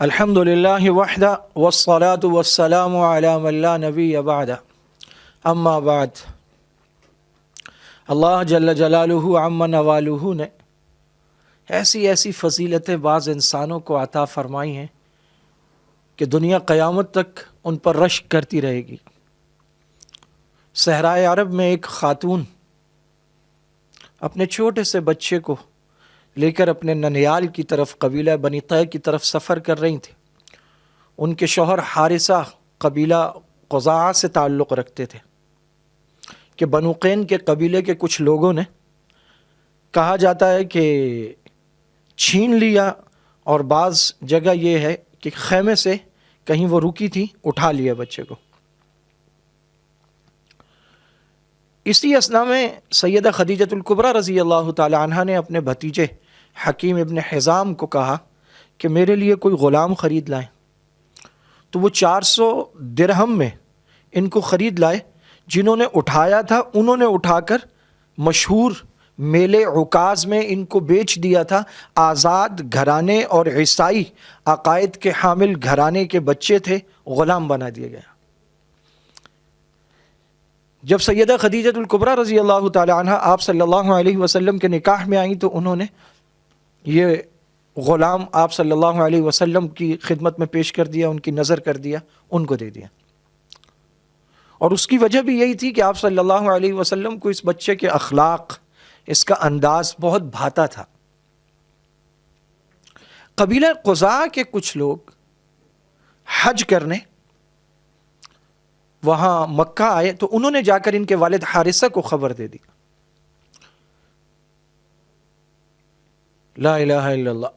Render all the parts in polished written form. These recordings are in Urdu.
الحمدللہ وحدہ والصلاة والسلام علی من لا نبی بعدہ اما بعد۔ اللہ جل جلالہ عم نوالہ نے ایسی فضیلتیں بعض انسانوں کو عطا فرمائی ہیں کہ دنیا قیامت تک ان پر رشک کرتی رہے گی۔ صحرائے عرب میں ایک خاتون اپنے چھوٹے سے بچے کو لے کر اپنے ننیال کی طرف قبیلہ بنی قے کی طرف سفر کر رہی تھیں۔ ان کے شوہر حارثہ قبیلہ قزاعہ سے تعلق رکھتے تھے کہ بنو قین کے قبیلے کے کچھ لوگوں نے کہا جاتا ہے کہ چھین لیا، اور بعض جگہ یہ ہے کہ خیمے سے کہیں وہ رکی تھی اٹھا لیا بچے کو۔ اسی اثنا میں سیدہ خدیجۃ الکبریٰ رضی اللہ تعالی عنہا نے اپنے بھتیجے حکیم ابن حزام کو کہا کہ میرے لیے کوئی غلام خرید لائیں، تو وہ 400 درہم میں ان کو خرید لائے۔ جنہوں نے اٹھایا تھا انہوں نے اٹھا کر مشہور میلے عکاظ میں ان کو بیچ دیا تھا۔ آزاد گھرانے اور عیسائی عقائد کے حامل گھرانے کے بچے تھے، غلام بنا دیے گئے۔ جب سیدہ خدیجۃ الکبریٰ رضی اللہ تعالی عنہ آپ صلی اللہ علیہ وسلم کے نکاح میں آئیں تو انہوں نے یہ غلام آپ صلی اللہ علیہ وسلم کی خدمت میں پیش کر دیا، ان کی نظر کر دیا، ان کو دے دیا۔ اور اس کی وجہ بھی یہی تھی کہ آپ صلی اللہ علیہ وسلم کو اس بچے کے اخلاق، اس کا انداز بہت بھاتا تھا۔ قبیلہ قزاعہ کے کچھ لوگ حج کرنے وہاں مکہ آئے تو انہوں نے جا کر ان کے والد حارثہ کو خبر دے دی۔ لا الہ الا اللہ۔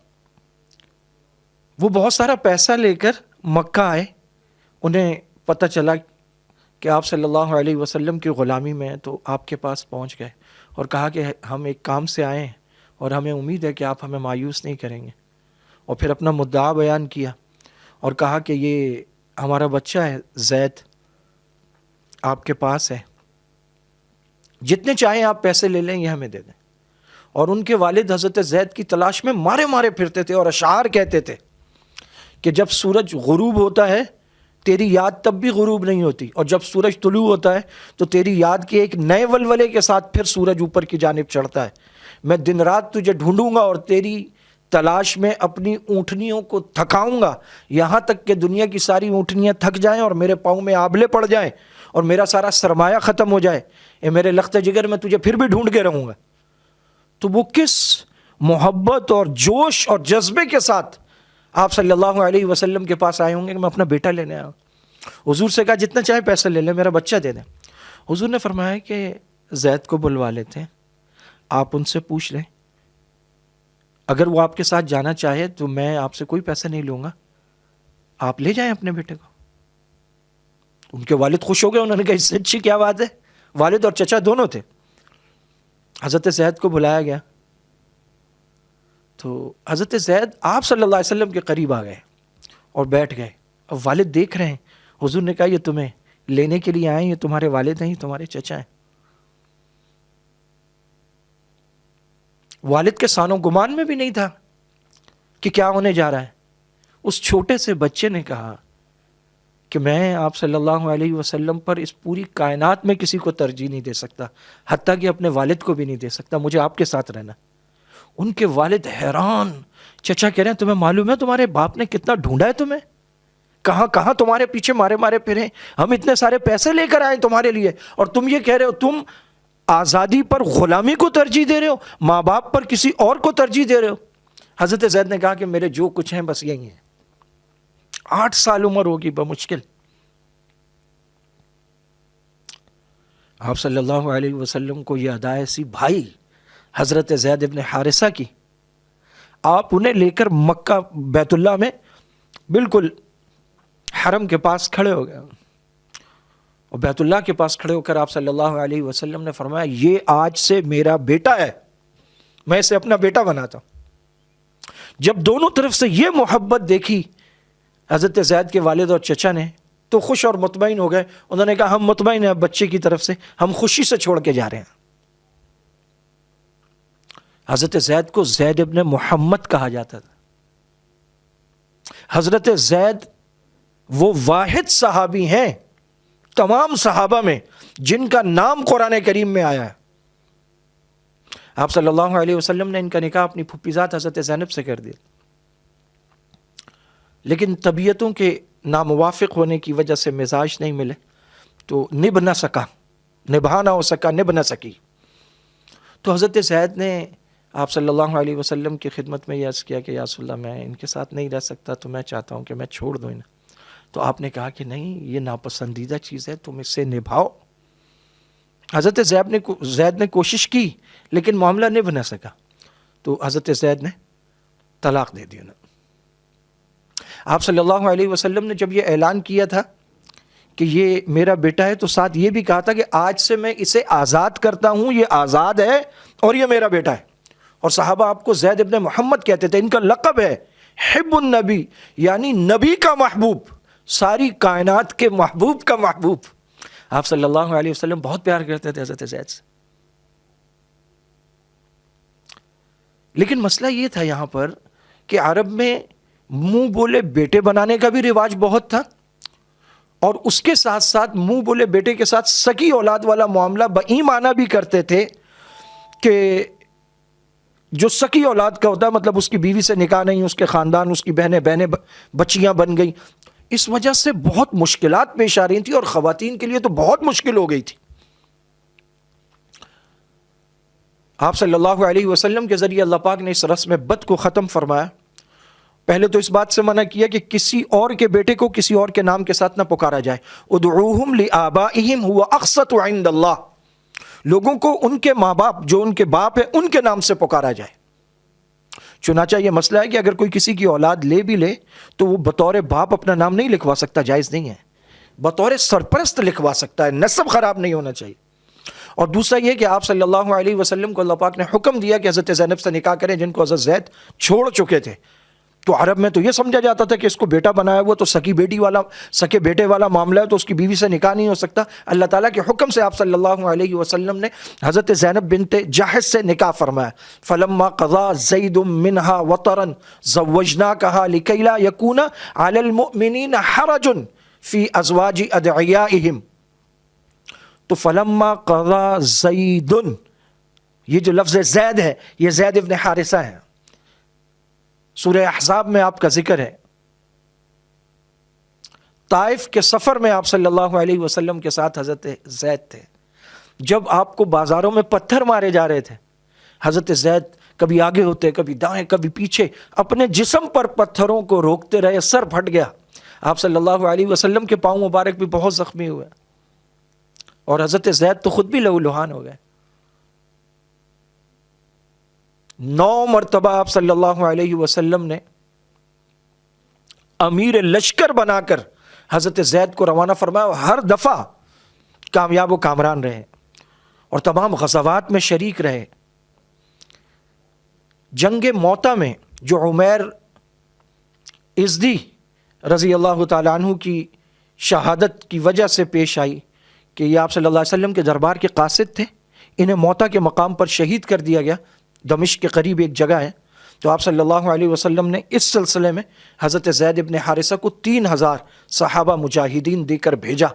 وہ بہت سارا پیسہ لے کر مکہ آئے، انہیں پتہ چلا کہ آپ صلی اللہ علیہ وسلم کی غلامی میں ہیں، تو آپ کے پاس پہنچ گئے اور کہا کہ ہم ایک کام سے آئے ہیں اور ہمیں امید ہے کہ آپ ہمیں مایوس نہیں کریں گے، اور پھر اپنا مدعا بیان کیا اور کہا کہ یہ ہمارا بچہ ہے زید، آپ کے پاس ہے، جتنے چاہیں آپ پیسے لے لیں، یہ ہمیں دے دیں۔ اور ان کے والد حضرت زید کی تلاش میں مارے پھرتے تھے اور اشعار کہتے تھے کہ جب سورج غروب ہوتا ہے تیری یاد تب بھی غروب نہیں ہوتی، اور جب سورج طلوع ہوتا ہے تو تیری یاد کے ایک نئے ولولے کے ساتھ پھر سورج اوپر کی جانب چڑھتا ہے۔ میں دن رات تجھے ڈھونڈوں گا اور تیری تلاش میں اپنی اونٹنیوں کو تھکاؤں گا، یہاں تک کہ دنیا کی ساری اونٹنیاں تھک جائیں اور میرے پاؤں میں آبلے پڑ جائیں اور میرا سارا سرمایہ ختم ہو جائے، اے میرے لخت جگر میں تجھے پھر بھی ڈھونڈ کے رہوں گا۔ تو وہ کس محبت اور جوش اور جذبے کے ساتھ آپ صلی اللہ علیہ وسلم کے پاس آئے ہوں گے کہ میں اپنا بیٹا لینے آیا ہوں۔ حضور سے کہا جتنا چاہے پیسہ لے لیں، میرا بچہ دے دیں۔ حضور نے فرمایا کہ زید کو بلوا لیتے ہیں، آپ ان سے پوچھ لیں، اگر وہ آپ کے ساتھ جانا چاہے تو میں آپ سے کوئی پیسہ نہیں لوں گا، آپ لے جائیں اپنے بیٹے کو۔ ان کے والد خوش ہو گئے، انہوں نے کہا اس سے اچھی کیا بات ہے۔ والد اور چچا دونوں تھے۔ حضرت زید کو بلایا گیا تو حضرت زید آپ صلی اللہ علیہ وسلم کے قریب آ گئے اور بیٹھ گئے۔ اب والد دیکھ رہے ہیں، حضور نے کہا یہ تمہیں لینے کے لیے آئے، یہ تمہارے والد ہیں، یہ تمہارے چچا ہیں۔ والد کے سان و گمان میں بھی نہیں تھا کہ کیا ہونے جا رہا ہے۔ اس چھوٹے سے بچے نے کہا کہ میں آپ صلی اللہ علیہ وسلم پر اس پوری کائنات میں کسی کو ترجیح نہیں دے سکتا، حتیٰ کہ اپنے والد کو بھی نہیں دے سکتا، مجھے آپ کے ساتھ رہنا۔ ان کے والد حیران، چچا کہہ رہے ہیں تمہیں معلوم ہے تمہارے باپ نے کتنا ڈھونڈا ہے تمہیں، کہاں تمہارے پیچھے مارے پھرے، ہم اتنے سارے پیسے لے کر آئے تمہارے لیے، اور تم یہ کہہ رہے ہو تم آزادی پر غلامی کو ترجیح دے رہے ہو، ماں باپ پر کسی اور کو ترجیح دے رہے ہو۔ حضرت زید نے کہا کہ میرے جو کچھ ہیں بس یہی ہیں۔ 8 سال عمر ہوگی بمشکل۔ آپ صلی اللہ علیہ وسلم کو یہ ادا ایسی بھائی حضرت زید ابن حارثہ کی، آپ انہیں لے کر مکہ بیت اللہ میں بالکل حرم کے پاس کھڑے ہو گئے، اور بیت اللہ کے پاس کھڑے ہو کر آپ صلی اللہ علیہ وسلم نے فرمایا یہ آج سے میرا بیٹا ہے، میں اسے اپنا بیٹا بناتا ہوں۔ جب دونوں طرف سے یہ محبت دیکھی حضرت زید کے والد اور چچا نے تو خوش اور مطمئن ہو گئے۔ انہوں نے کہا ہم مطمئن ہیں بچے کی طرف سے، ہم خوشی سے چھوڑ کے جا رہے ہیں۔ حضرت زید کو زید ابن محمد کہا جاتا تھا۔ حضرت زید وہ واحد صحابی ہیں تمام صحابہ میں جن کا نام قرآن کریم میں آیا ہے. آپ صلی اللہ علیہ وسلم نے ان کا نکاح اپنی پھوپھی ذات حضرت زینب سے کر دیا، لیکن طبیعتوں کے ناموافق ہونے کی وجہ سے مزاج نہیں ملے تو نبھ نہ سکا، نبھا نہ ہو سکا، نبھ نہ سکی. تو حضرت زید نے آپ صلی اللہ علیہ وسلم کی خدمت میں یہ عرض کیا کہ یا رسول اللہ میں ان کے ساتھ نہیں رہ سکتا، تو میں چاہتا ہوں کہ میں چھوڑ دوں انہیں. تو آپ نے کہا کہ نہیں، یہ ناپسندیدہ چیز ہے، تم اس سے نبھاؤ. حضرت زید نے کوشش کی لیکن معاملہ نبھ نہ سکا، تو حضرت زید نے طلاق دے دیا. آپ صلی اللہ علیہ وسلم نے جب یہ اعلان کیا تھا کہ یہ میرا بیٹا ہے تو ساتھ یہ بھی کہا تھا کہ آج سے میں اسے آزاد کرتا ہوں، یہ آزاد ہے اور یہ میرا بیٹا ہے. اور صحابہ آپ کو زید ابن محمد کہتے تھے، ان کا لقب ہے حب النبی، یعنی نبی کا محبوب، ساری کائنات کے محبوب کا محبوب. آپ صلی اللہ علیہ وسلم بہت پیار کرتے تھے حضرت زید سے. لیکن مسئلہ یہ تھا یہاں پر کہ عرب میں منہ بولے بیٹے بنانے کا بھی رواج بہت تھا، اور اس کے ساتھ ساتھ منہ بولے بیٹے کے ساتھ سکی اولاد والا معاملہ بئی معنی بھی کرتے تھے کہ جو سکی اولاد کا ہوتا ہے مطلب اس کی بیوی سے نکاح نہیں، اس کے خاندان، اس کی بہنیں بچیاں بن گئی. اس وجہ سے بہت مشکلات پیش آ رہی تھی اور خواتین کے لیے تو بہت مشکل ہو گئی تھی. آپ صلی اللہ علیہ وسلم کے ذریعے اللہ پاک نے اس رسم بد کو ختم فرمایا. پہلے تو اس بات سے منع کیا کہ کسی اور کے بیٹے کو کسی اور کے نام کے ساتھ نہ پکارا جائے. ادعوہم لآبائہم هو اقسط عند اللہ، لوگوں کو ان کے ماں باپ جو ان کے باپ ہیں ان کے نام سے پکارا جائے. چنانچہ یہ مسئلہ ہے کہ اگر کوئی کسی کی اولاد لے بھی لے تو وہ بطور باپ اپنا نام نہیں لکھوا سکتا، جائز نہیں ہے. بطور سرپرست لکھوا سکتا ہے، نسب خراب نہیں ہونا چاہیے. اور دوسرا یہ کہ آپ صلی اللہ علیہ وسلم کو اللہ پاک نے حکم دیا کہ حضرت زینب سے نکاح کریں جن کو حضرت زید چھوڑ چکے تھے. تو عرب میں تو یہ سمجھا جاتا تھا کہ اس کو بیٹا بنایا ہوا تو سکی بیٹی والا، سکے بیٹے والا معاملہ ہے، تو اس کی بیوی سے نکاح نہیں ہو سکتا. اللہ تعالیٰ کے حکم سے آپ صلی اللہ علیہ وسلم نے حضرت زینب بنت جحش سے نکاح فرمایا. فلما قضا زید منہا وطرا زوجناکہا لکی لا یکون علی المؤمنین حرج فی ازواج ادعیائہم. تو فلما قضا زید، یہ جو لفظ زید ہے یہ زید ابن حارثہ ہے. سورہ احزاب میں آپ کا ذکر ہے. طائف کے سفر میں آپ صلی اللہ علیہ وسلم کے ساتھ حضرت زید تھے. جب آپ کو بازاروں میں پتھر مارے جا رہے تھے، حضرت زید کبھی آگے ہوتے، کبھی دائیں، کبھی پیچھے، اپنے جسم پر پتھروں کو روکتے رہے. سر پھٹ گیا. آپ صلی اللہ علیہ وسلم کے پاؤں مبارک بھی بہت زخمی ہوئے، اور حضرت زید تو خود بھی لہولہان ہو گئے. 9 مرتبہ آپ صلی اللہ علیہ وسلم نے امیر لشکر بنا کر حضرت زید کو روانہ فرمایا، اور ہر دفعہ کامیاب و کامران رہے اور تمام غزوات میں شریک رہے. جنگ موطا میں جو عمیر ازدی رضی اللہ تعالیٰ عنہ کی شہادت کی وجہ سے پیش آئی کہ یہ آپ صلی اللہ علیہ وسلم کے دربار کے قاصد تھے، انہیں موطا کے مقام پر شہید کر دیا گیا. دمشق کے قریب ایک جگہ ہے. تو آپ صلی اللہ علیہ وسلم نے اس سلسلے میں حضرت زید ابن حارثہ کو 3000 صحابہ مجاہدین دے کر بھیجا.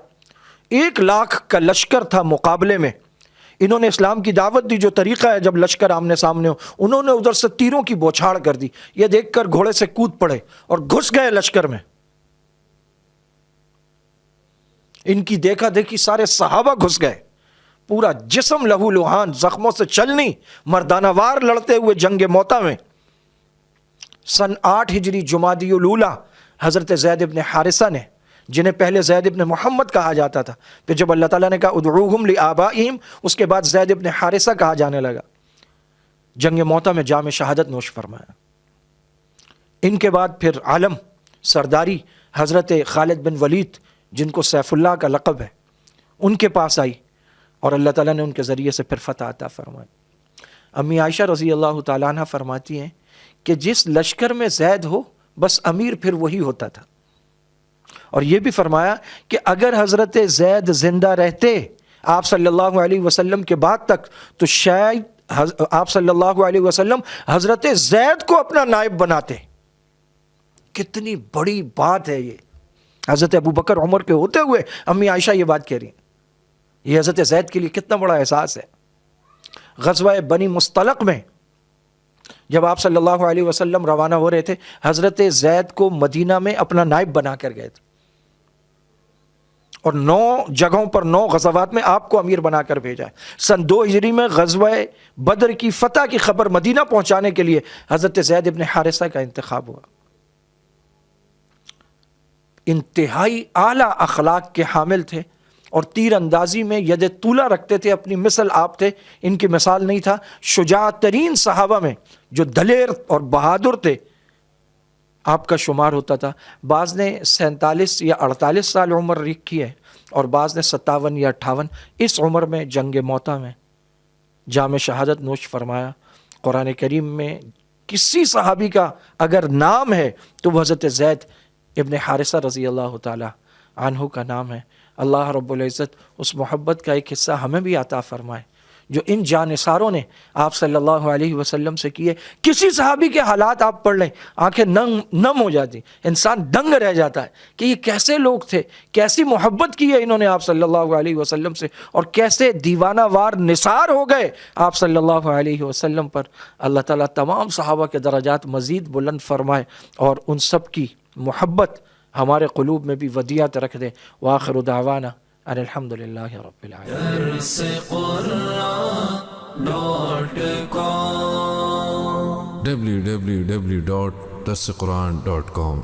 1 لاکھ کا لشکر تھا مقابلے میں. انہوں نے اسلام کی دعوت دی، جو طریقہ ہے جب لشکر آمنے سامنے ہو. انہوں نے ادھر سے تیروں کی بوچھاڑ کر دی. یہ دیکھ کر گھوڑے سے کود پڑے اور گھس گئے لشکر میں. ان کی دیکھا دیکھی سارے صحابہ گھس گئے. پورا جسم لہو لہان، زخموں سے چلنی، مردانہ وار لڑتے ہوئے جنگ موطا میں. سن 8 ہجری جمادی الاولیٰ حضرت زید ابن حارثہ نے، جنہیں پہلے زید ابن محمد کہا جاتا تھا، پھر جب اللہ تعالیٰ نے کہا ادعوہم لآبائہم، اس کے بعد زید ابن حارثہ کہا جانے لگا، جنگ موطا میں جام شہادت نوش فرمایا. ان کے بعد پھر عالم سرداری حضرت خالد بن ولید، جن کو سیف اللہ کا لقب ہے، ان کے پاس آئی اور اللہ تعالیٰ نے ان کے ذریعے سے پھر فتح عطا فرمائی. امی عائشہ رضی اللہ تعالیٰ عنہ فرماتی ہیں کہ جس لشکر میں زید ہو بس امیر پھر وہی ہوتا تھا. اور یہ بھی فرمایا کہ اگر حضرت زید زندہ رہتے آپ صلی اللہ علیہ وسلم کے بعد تک تو شاید آپ صلی اللہ علیہ وسلم حضرت زید کو اپنا نائب بناتے. کتنی بڑی بات ہے یہ. حضرت ابو بکر عمر کے ہوتے ہوئے امی عائشہ یہ بات کہہ رہی ہیں. یہ حضرت زید کے لیے کتنا بڑا احساس ہے. غزوہ بنی مصطلق میں جب آپ صلی اللہ علیہ وسلم روانہ ہو رہے تھے، حضرت زید کو مدینہ میں اپنا نائب بنا کر گئے تھے، اور 9 جگہوں پر 9 غزوات میں آپ کو امیر بنا کر بھیجا ہے. سن 2 ہجری میں غزوہ بدر کی فتح کی خبر مدینہ پہنچانے کے لیے حضرت زید ابن حارثہ کا انتخاب ہوا. انتہائی اعلیٰ اخلاق کے حامل تھے اور تیر اندازی میں ید طولہ رکھتے تھے، اپنی مثل آپ تھے، ان کی مثال نہیں تھا. شجاع ترین صحابہ میں جو دلیر اور بہادر تھے آپ کا شمار ہوتا تھا. بعض نے 47 یا 48 سال عمر رکھی ہے اور بعض نے 57 یا 58. اس عمر میں جنگ موتا میں جام شہادت نوش فرمایا. قرآن کریم میں کسی صحابی کا اگر نام ہے تو وہ حضرت زید ابن حارثہ رضی اللہ تعالی عنہ کا نام ہے. اللہ رب العزت اس محبت کا ایک حصہ ہمیں بھی عطا فرمائے جو ان جانثاروں نے آپ صلی اللہ علیہ وسلم سے کیے. کسی صحابی کے حالات آپ پڑھ لیں، آنکھیں نم ہو جاتی، انسان دنگ رہ جاتا ہے کہ یہ کیسے لوگ تھے، کیسی محبت کی ہے انہوں نے آپ صلی اللہ علیہ وسلم سے، اور کیسے دیوانہ وار نثار ہو گئے آپ صلی اللہ علیہ وسلم پر. اللہ تعالیٰ تمام صحابہ کے درجات مزید بلند فرمائے اور ان سب کی محبت ہمارے قلوب میں بھی ودیعت رکھ دے. وآخر دعوانا ان الحمدللہ رب العالمین. www.darsequran.com